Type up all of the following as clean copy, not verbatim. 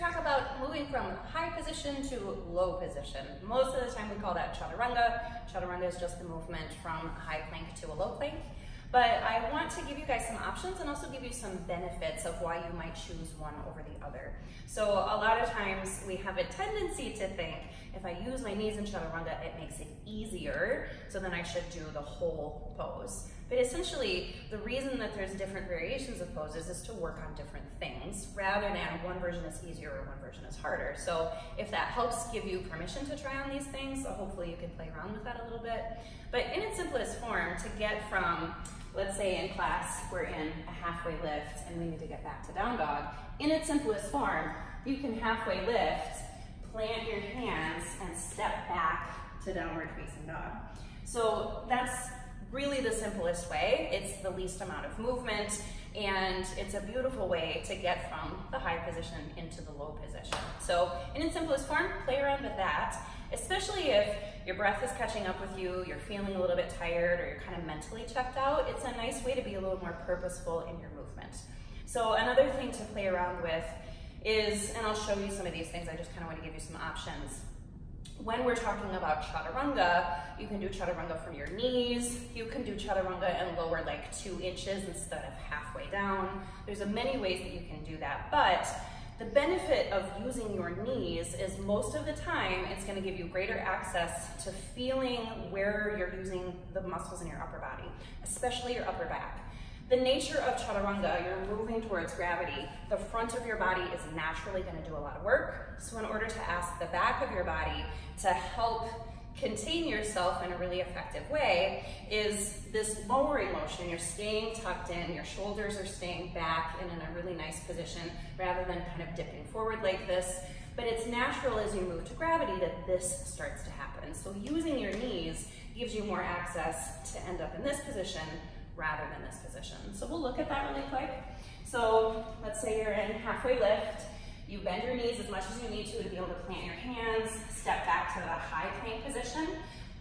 talk about moving from high position to low position. Most of the time we call that Chaturanga. Chaturanga is just the movement from a high plank to a low plank. But I want to give you guys some options and also give you some benefits of why you might choose one over the other. So a lot of times we have a tendency to think, if I use my knees in Chaturanga, it makes it easier, so then I should do the whole pose. But essentially, the reason that there's different variations of poses is to work on different things, rather than one version is easier or one version is harder. So if that helps give you permission to try on these things, so hopefully you can play around with that a little bit. But in its simplest form, to get from, let's say in class, we're in a halfway lift and we need to get back to down dog. In its simplest form, you can halfway lift, plant your hands, and step back to downward facing dog. So that's really the simplest way. It's the least amount of movement, and it's a beautiful way to get from the high position into the low position. So in its simplest form, play around with that, especially if your breath is catching up with you, you're feeling a little bit tired, or you're kind of mentally checked out. It's a nice way to be a little more purposeful in your movement. So another thing to play around with is, and I'll show you some of these things, I just kind of want to give you some options. When we're talking about Chaturanga, you can do Chaturanga from your knees. You can do Chaturanga and lower like 2 inches instead of halfway down. There's many ways that you can do that, but the benefit of using your knees is most of the time it's going to give you greater access to feeling where you're using the muscles in your upper body, especially your upper back. The nature of Chaturanga, you're moving towards gravity. The front of your body is naturally going to do a lot of work. So in order to ask the back of your body to help contain yourself in a really effective way is this lowering motion. You're staying tucked in, your shoulders are staying back and in a really nice position rather than kind of dipping forward like this. But it's natural as you move to gravity that this starts to happen. So using your knees gives you more access to end up in this position rather than this position. So we'll look at that really quick. So let's say you're in halfway lift. You bend your knees as much as you need to be able to plant your hands, step back to the high plank position,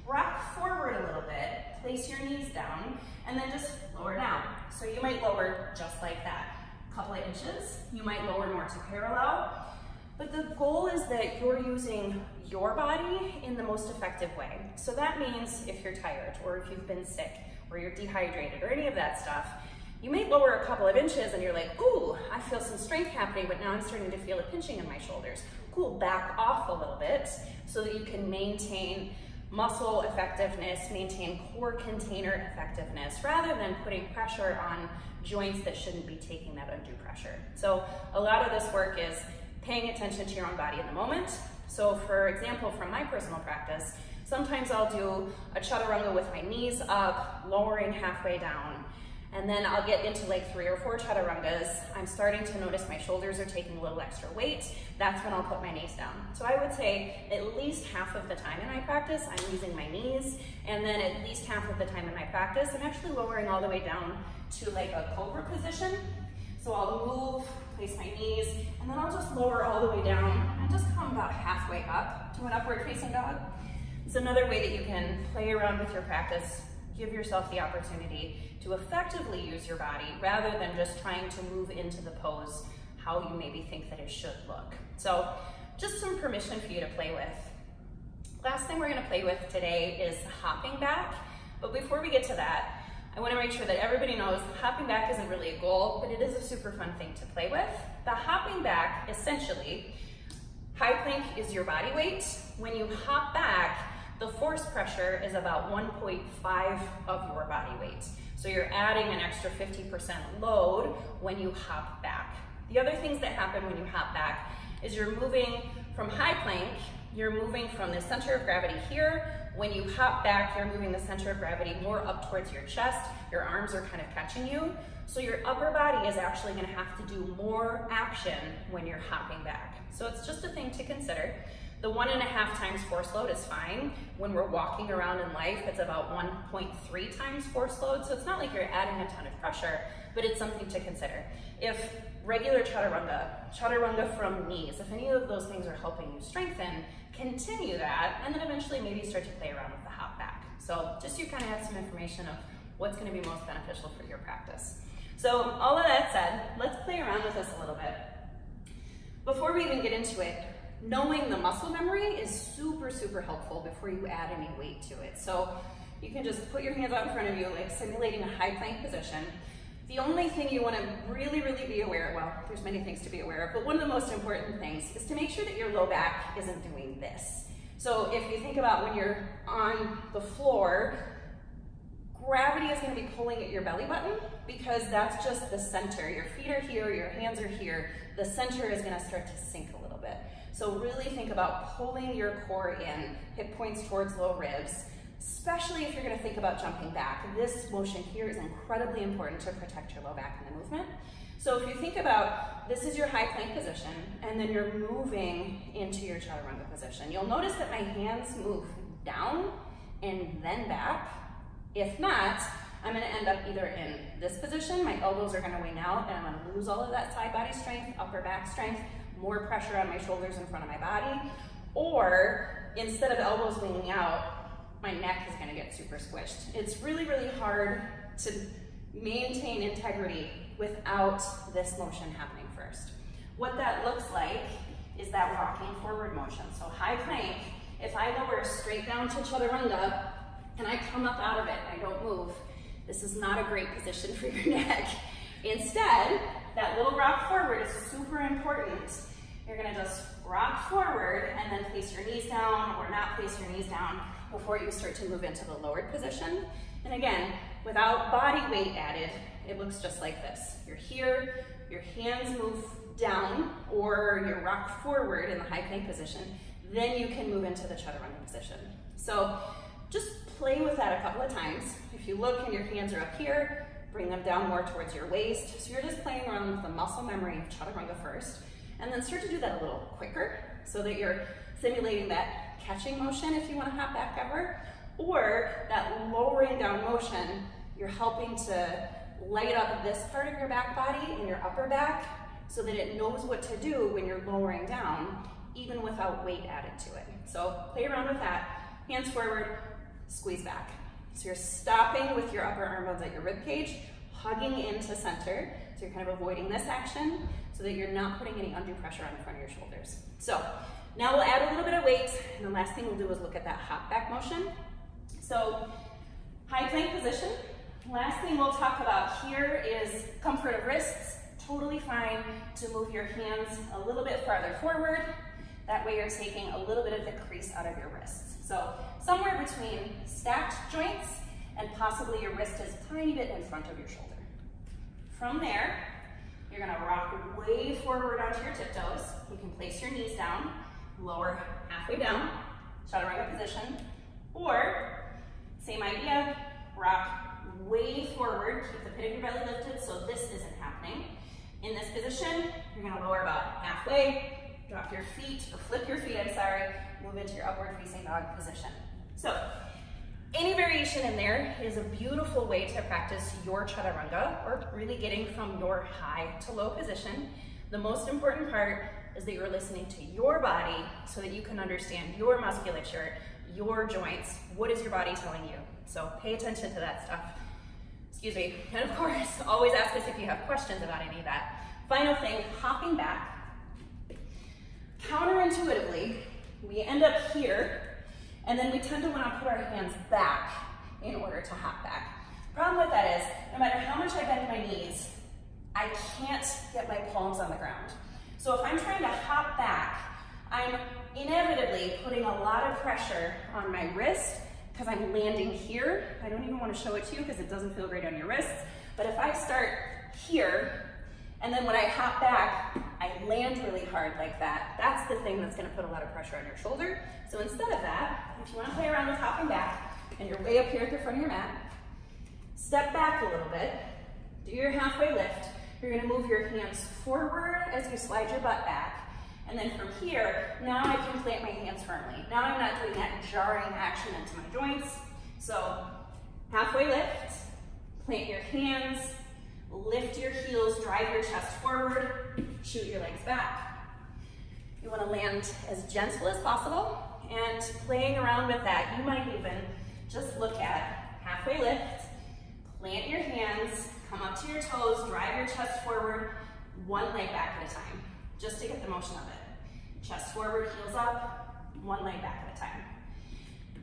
rock forward a little bit, place your knees down, and then just lower down. So you might lower just like that, a couple of inches. You might lower more to parallel. But the goal is that you're using your body in the most effective way. So that means if you're tired, or if you've been sick, or you're dehydrated, or any of that stuff, you may lower a couple of inches and you're like, ooh, I feel some strength happening, but now I'm starting to feel a pinching in my shoulders. Cool, back off a little bit so that you can maintain muscle effectiveness, maintain core container effectiveness, rather than putting pressure on joints that shouldn't be taking that undue pressure. So a lot of this work is paying attention to your own body in the moment. So for example, from my personal practice, sometimes I'll do a Chaturanga with my knees up, lowering halfway down, and then I'll get into like 3 or 4 Chaturangas. I'm starting to notice my shoulders are taking a little extra weight. That's when I'll put my knees down. So I would say at least half of the time in my practice, I'm using my knees, and then at least half of the time in my practice, I'm actually lowering all the way down to like a cobra position. So I'll move, place my knees, and then I'll just lower all the way down and just come about halfway up to an upward facing dog. It's another way that you can play around with your practice, give yourself the opportunity to effectively use your body rather than just trying to move into the pose how you maybe think that it should look. So just some permission for you to play with. Last thing we're going to play with today is hopping back. But before we get to that, I want to make sure that everybody knows hopping back isn't really a goal, but it is a super fun thing to play with. The hopping back, essentially, high plank is your body weight. When you hop back, the force pressure is about 1.5 of your body weight. So you're adding an extra 50% load when you hop back. The other things that happen when you hop back is you're moving from high plank, you're moving from the center of gravity here. When you hop back, you're moving the center of gravity more up towards your chest. Your arms are kind of catching you. So your upper body is actually going to have to do more action when you're hopping back. So it's just a thing to consider. The 1.5 times force load is fine. When we're walking around in life, it's about 1.3 times force load. So it's not like you're adding a ton of pressure, but it's something to consider. If regular Chaturanga from knees, if any of those things are helping you strengthen, continue that, and then eventually maybe start to play around with the hop back. So just so you kind of have some information of what's going to be most beneficial for your practice. So all of that said, let's play around with this a little bit. Before we even get into it, knowing the muscle memory is super, super helpful before you add any weight to it. So you can just put your hands out in front of you, like simulating a high plank position. The only thing you want to really, really be aware of, well, there's many things to be aware of, but one of the most important things is to make sure that your low back isn't doing this. So if you think about when you're on the floor, gravity is going to be pulling at your belly button because that's just the center. Your feet are here, your hands are here. The center is going to start to sink a little bit. So really think about pulling your core in, hip points towards low ribs, especially if you're going to think about jumping back. This motion here is incredibly important to protect your low back in the movement. So if you think about, this is your high plank position, and then you're moving into your chaturanga position. You'll notice that my hands move down and then back. If not, I'm going to end up either in this position, my elbows are going to wing out, and I'm going to lose all of that side body strength, upper back strength, more pressure on my shoulders in front of my body, or instead of elbows winging out, my neck is going to get super squished. It's really, really hard to maintain integrity without this motion happening first. What that looks like is that rocking forward motion. So high plank, if I lower straight down to chaturanga and I come up out of it and I don't move, this is not a great position for your neck. Instead, that little rock forward is super important. You're going to just rock forward and then place your knees down or not place your knees down before you start to move into the lowered position. And again, without body weight added, it looks just like this. You're here, your hands move down, or you rock forward in the high plank position, then you can move into the chaturanga position. So just play with that a couple of times. If you look and your hands are up here, bring them down more towards your waist. So you're just playing around with the muscle memory of chaturanga first, and then start to do that a little quicker so that you're simulating that catching motion if you want to hop back ever, or that lowering down motion, you're helping to light up this part of your back body and your upper back so that it knows what to do when you're lowering down, even without weight added to it. So play around with that, hands forward, squeeze back. So you're stopping with your upper arm bones at your rib cage, hugging into center, so you're kind of avoiding this action so that you're not putting any undue pressure on the front of your shoulders. So now we'll add a little bit of weight, and the last thing we'll do is look at that hop back motion. So high plank position. Last thing we'll talk about here is comfort of wrists. Totally fine to move your hands a little bit farther forward. That way you're taking a little bit of the crease out of your wrists. So somewhere between stacked joints and possibly your wrist is a tiny bit in front of your shoulder. From there, you're gonna rock way forward onto your tiptoes. You can place your knees down, lower halfway down, chaturanga position, or same idea, rock way forward, keep the pit of your belly lifted so this isn't happening. In this position, you're gonna lower about halfway, drop your feet, or flip your feet, I'm sorry, move into your upward facing dog position. So, any variation in there is a beautiful way to practice your chaturanga, or really getting from your high to low position. The most important part is that you're listening to your body so that you can understand your musculature, your joints, what is your body telling you? So pay attention to that stuff. Excuse me. And of course, always ask us if you have questions about any of that. Final thing, hopping back. Counterintuitively, we end up here, and then we tend to want to put our hands back in order to hop back. Problem with that is, no matter how much I bend my knees, I can't get my palms on the ground. So if I'm trying to hop back, I'm inevitably putting a lot of pressure on my wrist because I'm landing here. I don't even want to show it to you because it doesn't feel great on your wrists. But if I start here, and then when I hop back, I land really hard like that, that's the thing that's going to put a lot of pressure on your shoulder. So instead of that, if you want to play around with hopping back, and you're way up here at the front of your mat, step back a little bit, do your halfway lift. You're going to move your hands forward as you slide your butt back. And then from here, now I can plant my hands firmly. Now I'm not doing that jarring action into my joints. So halfway lift, plant your hands, lift your heels, drive your chest forward, shoot your legs back. You want to land as gentle as possible, and playing around with that, you might even just look at halfway lift, plant your hands, come up to your toes, drive your chest forward, one leg back at a time, just to get the motion of Chest forward, heels up, one leg back at a time.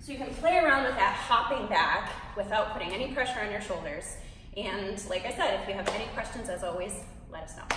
So you can play around with that hopping back without putting any pressure on your shoulders. And like I said, if you have any questions, as always, let us know.